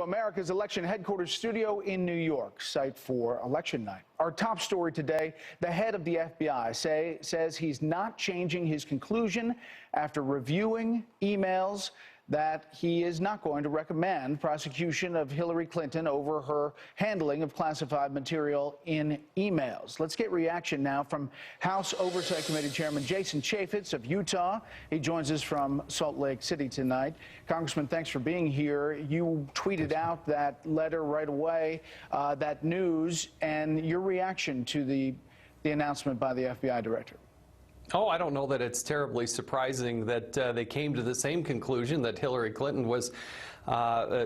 America's election headquarters studio in New York, site for election night. Our top story today, the head of the FBI says he's not changing his conclusion after reviewing emails that he is not going to recommend prosecution of Hillary Clinton over her handling of classified material in emails. Let's get reaction now from House Oversight Committee Chairman Jason Chaffetz of Utah. He joins us from Salt Lake City tonight. Congressman, thanks for being here. You tweeted out that letter right away, that news, and your reaction to the announcement by the FBI director. Oh, I don't know that it's terribly surprising that they came to the same conclusion, that Hillary Clinton was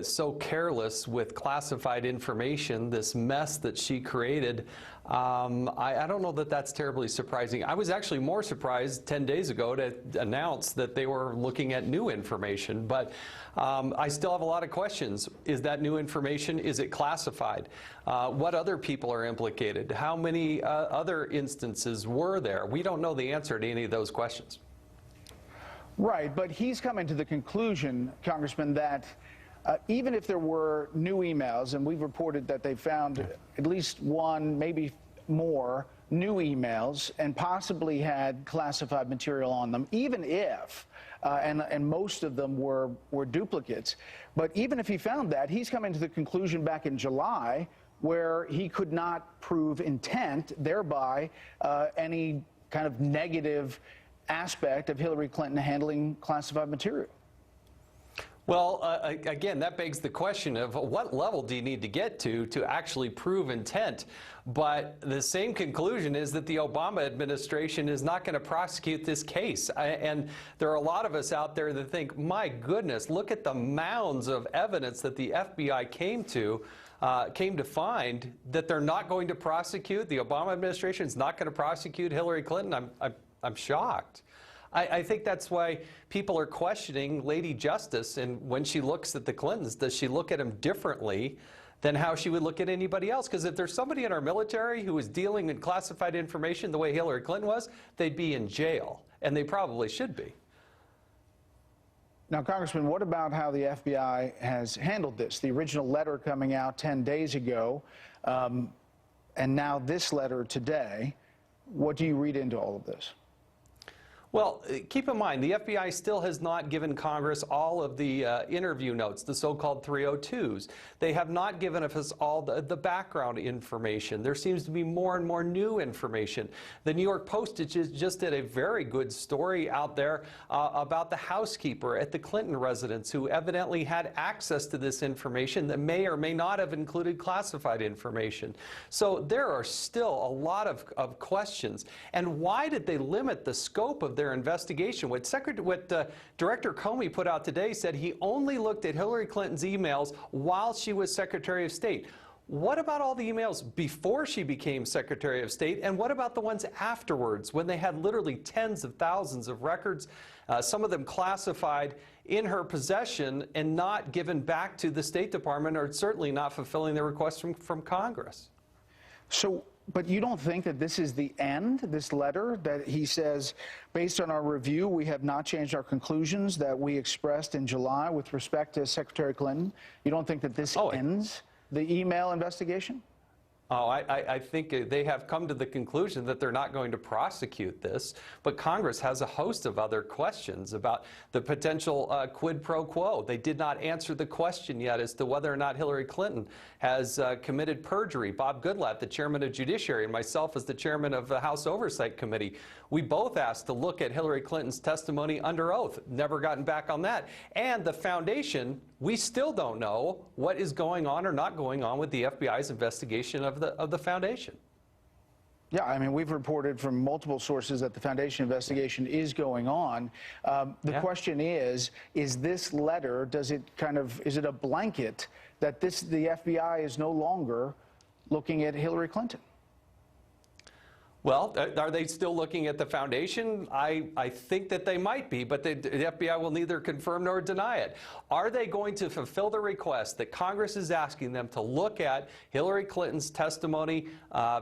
so careless with classified information, this mess that she created. I don't know that that's terribly surprising. I was actually more surprised 10 days ago to announce that they were looking at new information, but I still have a lot of questions. Is that new information? Is it classified? What other people are implicated? How many other instances were there? We don't know the answer to any of those questions. Right, but he's coming to the conclusion, Congressman, that even if there were new emails, and we've reported that they found at least one, maybe more, new emails and possibly had classified material on them, even if, and most of them were duplicates, but even if he found that, he's coming to the conclusion back in July where he could not prove intent, thereby any kind of negative aspect of Hillary Clinton handling classified material. Well, again, that begs the question of what level do you need to get to actually prove intent? But the same conclusion is that the Obama administration is not going to prosecute this case. And there are a lot of us out there that think, my goodness, look at the mounds of evidence that the FBI came to find that they're not going to prosecute. The Obama administration is not going to prosecute Hillary Clinton. I'm shocked. I think that's why people are questioning Lady Justice, and when she looks at the Clintons, does she look at them differently than how she would look at anybody else? Because if there's somebody in our military who is dealing in classified information the way Hillary Clinton was, they'd be in jail, and they probably should be. Now, Congressman, what about how the FBI has handled this? The original letter coming out 10 days ago, and now this letter today. What do you read into all of this? Well, keep in mind, the FBI still has not given Congress all of the interview notes, the so-called 302s. They have not given us all the background information. There seems to be more and more new information. The New York Post just did a very good story out there about the housekeeper at the Clinton residence who evidently had access to this information that may or may not have included classified information. So there are still a lot of questions. And why did they limit the scope of their investigation? What Director Comey put out today said he only looked at Hillary Clinton's emails while she was Secretary of State. What about all the emails before she became Secretary of State? And what about the ones afterwards, when they had literally tens of thousands of records, some of them classified, in her possession and not given back to the State Department, or certainly not fulfilling their requests from Congress? But you don't think that this is the end, this letter, that he says, based on our review, we have not changed our conclusions that we expressed in July with respect to Secretary Clinton? You don't think that this ends the email investigation? Oh, I think they have come to the conclusion that they're not going to prosecute this, but Congress has a host of other questions about the potential quid pro quo. They did not answer the question yet as to whether or not Hillary Clinton has committed perjury. Bob Goodlatte, the chairman of Judiciary, and myself as the chairman of the House Oversight Committee, we both asked to look at Hillary Clinton's testimony under oath. Never gotten back on that. And the foundation, we still don't know what is going on or not going on with the FBI's investigation of the foundation. Yeah, I mean, we've reported from multiple sources that the foundation investigation is going on. The question is this letter, is it a blanket that the FBI is no longer looking at Hillary Clinton? Well, are they still looking at the foundation? I think that they might be, but the FBI will neither confirm nor deny it. Are they going to fulfill the request that Congress is asking them to look at Hillary Clinton's testimony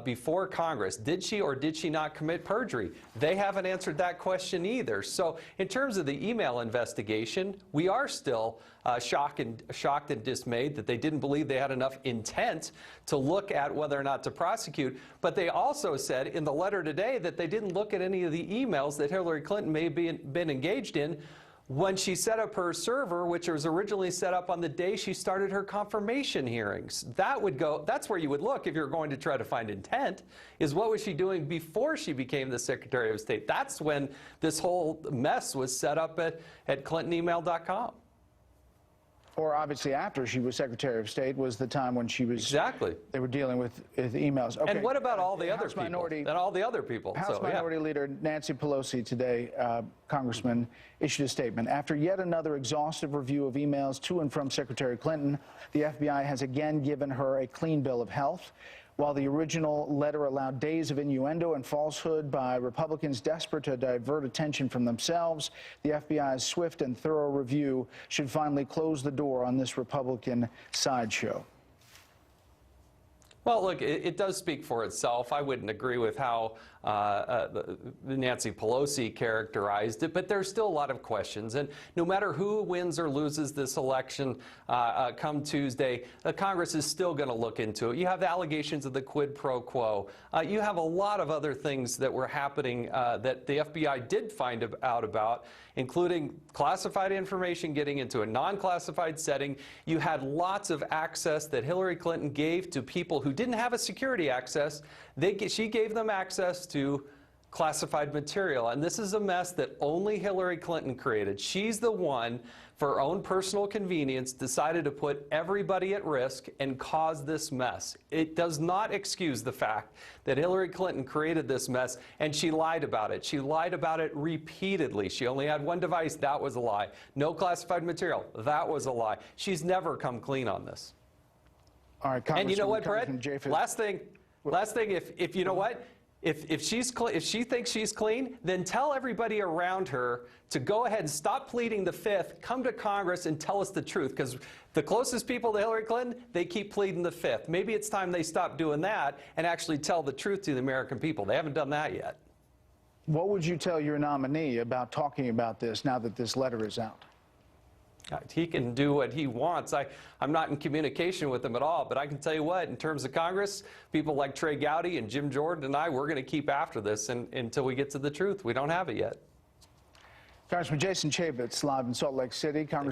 before Congress? Did she or did she not commit perjury? They haven't answered that question either. So in terms of the email investigation, we are still shocked and dismayed that they didn't believe they had enough intent to look at whether or not to prosecute. But they also said in the letter today that they didn't look at any of the emails that Hillary Clinton may have been engaged in when she set up her server, which was originally set up on the day she started her confirmation hearings. That's where you would look if you're going to try to find intent, is what was she doing before she became the Secretary of State. That's when this whole mess was set up at ClintonEmail.com. Or obviously after she was Secretary of State was the time when she was... Exactly. They were dealing with emails. Okay. And what about all the other people? And all the other people. House Minority Leader Nancy Pelosi today, Congressman, issued a statement. After yet another exhaustive review of emails to and from Secretary Clinton, the FBI has again given her a clean bill of health. While the original letter allowed days of innuendo and falsehood by Republicans desperate to divert attention from themselves, the FBI's swift and thorough review should finally close the door on this Republican sideshow. Well, look, it does speak for itself. I wouldn't agree with how Nancy Pelosi characterized it, but there's still a lot of questions. And no matter who wins or loses this election come Tuesday, Congress is still going to look into it. You have the allegations of the quid pro quo. You have a lot of other things that were happening that the FBI did find out about, including classified information getting into a non-classified setting. You had lots of access that Hillary Clinton gave to people who didn't have a security access. She gave them access to classified material. And this is a mess that only Hillary Clinton created. She's the one, for her own personal convenience, decided to put everybody at risk and cause this mess. It does not excuse the fact that Hillary Clinton created this mess, and she lied about it. She lied about it repeatedly. She only had one device. That was a lie. No classified material. That was a lie. She's never come clean on this. All right, and you know what, Brett? Last thing, if you know what? If she thinks she's clean, then tell everybody around her to go ahead and stop pleading the fifth, come to Congress and tell us the truth, because the closest people to Hillary Clinton, they keep pleading the fifth. Maybe it's time they stop doing that and actually tell the truth to the American people. They haven't done that yet. What would you tell your nominee about talking about this now that this letter is out? He can do what he wants. I'm not in communication with him at all, but I can tell you what, in terms of Congress, people like Trey Gowdy and Jim Jordan and I, we're going to keep after this until we get to the truth. We don't have it yet. Congressman Jason Chaffetz, live in Salt Lake City. Congressman